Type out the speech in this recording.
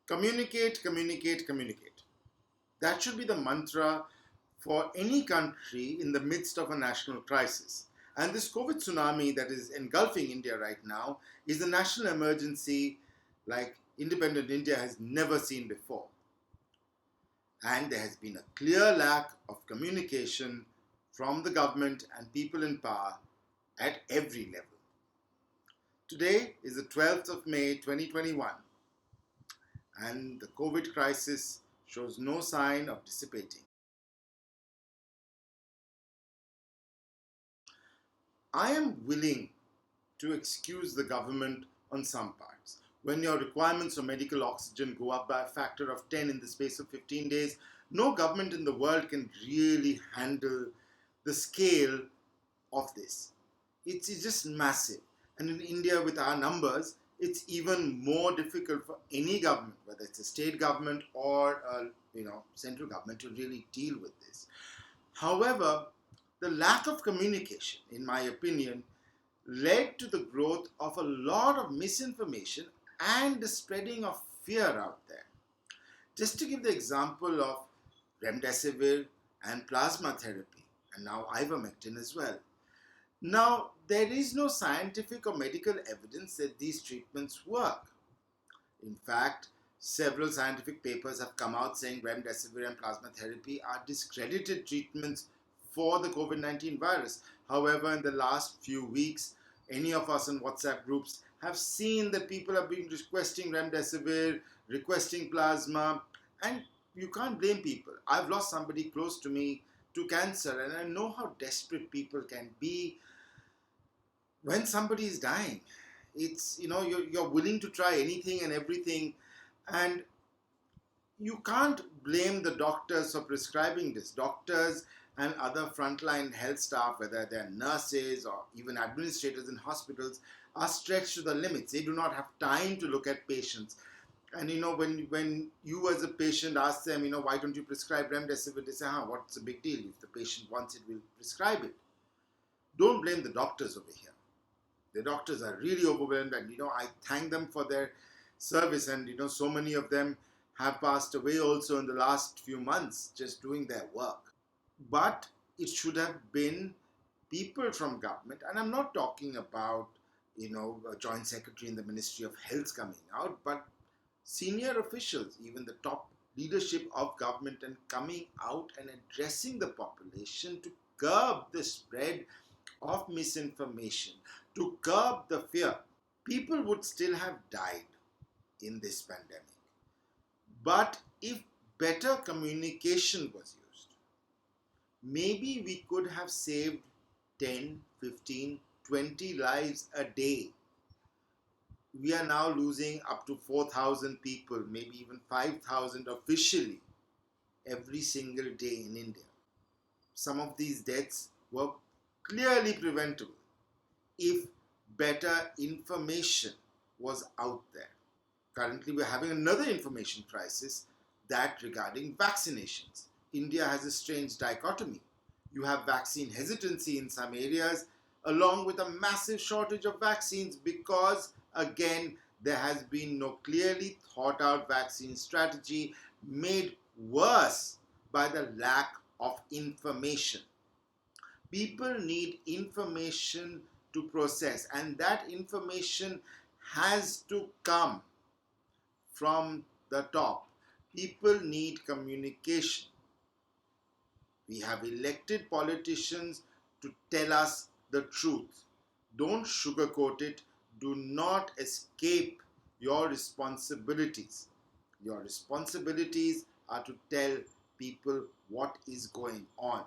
Communicate, communicate, communicate. That should be the mantra for any country in the midst of a national crisis. And this COVID tsunami that is engulfing India right now is a national emergency like independent India has never seen before. And there has been a clear lack of communication from the government and people in power at every level. Today is the 12th of May 2021, and the COVID crisis shows no sign of dissipating. I am willing to excuse the government on some parts. When your requirements for medical oxygen go up by a factor of 10 in the space of 15 days, no government in the world can really handle the scale of this. It's just massive. And in India, with our numbers, it's even more difficult for any government, whether it's a state government or central government, to really deal with this. However, the lack of communication, in my opinion, led to the growth of a lot of misinformation and the spreading of fear out there. Just to give the example of remdesivir and plasma therapy, and now ivermectin as well. Now, there is no scientific or medical evidence that these treatments work. In fact, several scientific papers have come out saying remdesivir and plasma therapy are discredited treatments for the COVID-19 virus. However, in the last few weeks, any of us in WhatsApp groups have seen that people have been requesting remdesivir, requesting plasma, and you can't blame people. I've lost somebody close to me to cancer, and I know how desperate people can be when somebody is dying. It's, you're willing to try anything and everything, and you can't blame the doctors for prescribing this. Doctors and other frontline health staff, whether they're nurses or even administrators in hospitals, are stretched to the limits. They do not have time to look at patients. And when you as a patient ask them, why don't you prescribe remdesivir, they say, what's the big deal? If the patient wants it, we'll prescribe it. Don't blame the doctors over here. The doctors are really overwhelmed, and I thank them for their service, and so many of them have passed away also in the last few months just doing their work. But it should have been people from government, and I'm not talking about a joint secretary in the Ministry of Health coming out, but senior officials, even the top leadership of government, and coming out and addressing the population to curb the spread of misinformation, to curb the fear. People would still have died in this pandemic. But if better communication was used, maybe we could have saved 10, 15, 20 lives a day. We are now losing up to 4,000 people, maybe even 5,000 officially, every single day in India. Some of these deaths were clearly preventable if better information was out there. Currently, we're having another information crisis, that regarding vaccinations. India has a strange dichotomy. You have vaccine hesitancy in some areas, along with a massive shortage of vaccines because, again, there has been no clearly thought out vaccine strategy, made worse by the lack of information. People need information to process, and that information has to come from the top. People need communication. We have elected politicians to tell us the truth. Don't sugarcoat it. Do not escape your responsibilities. Your responsibilities are to tell people what is going on.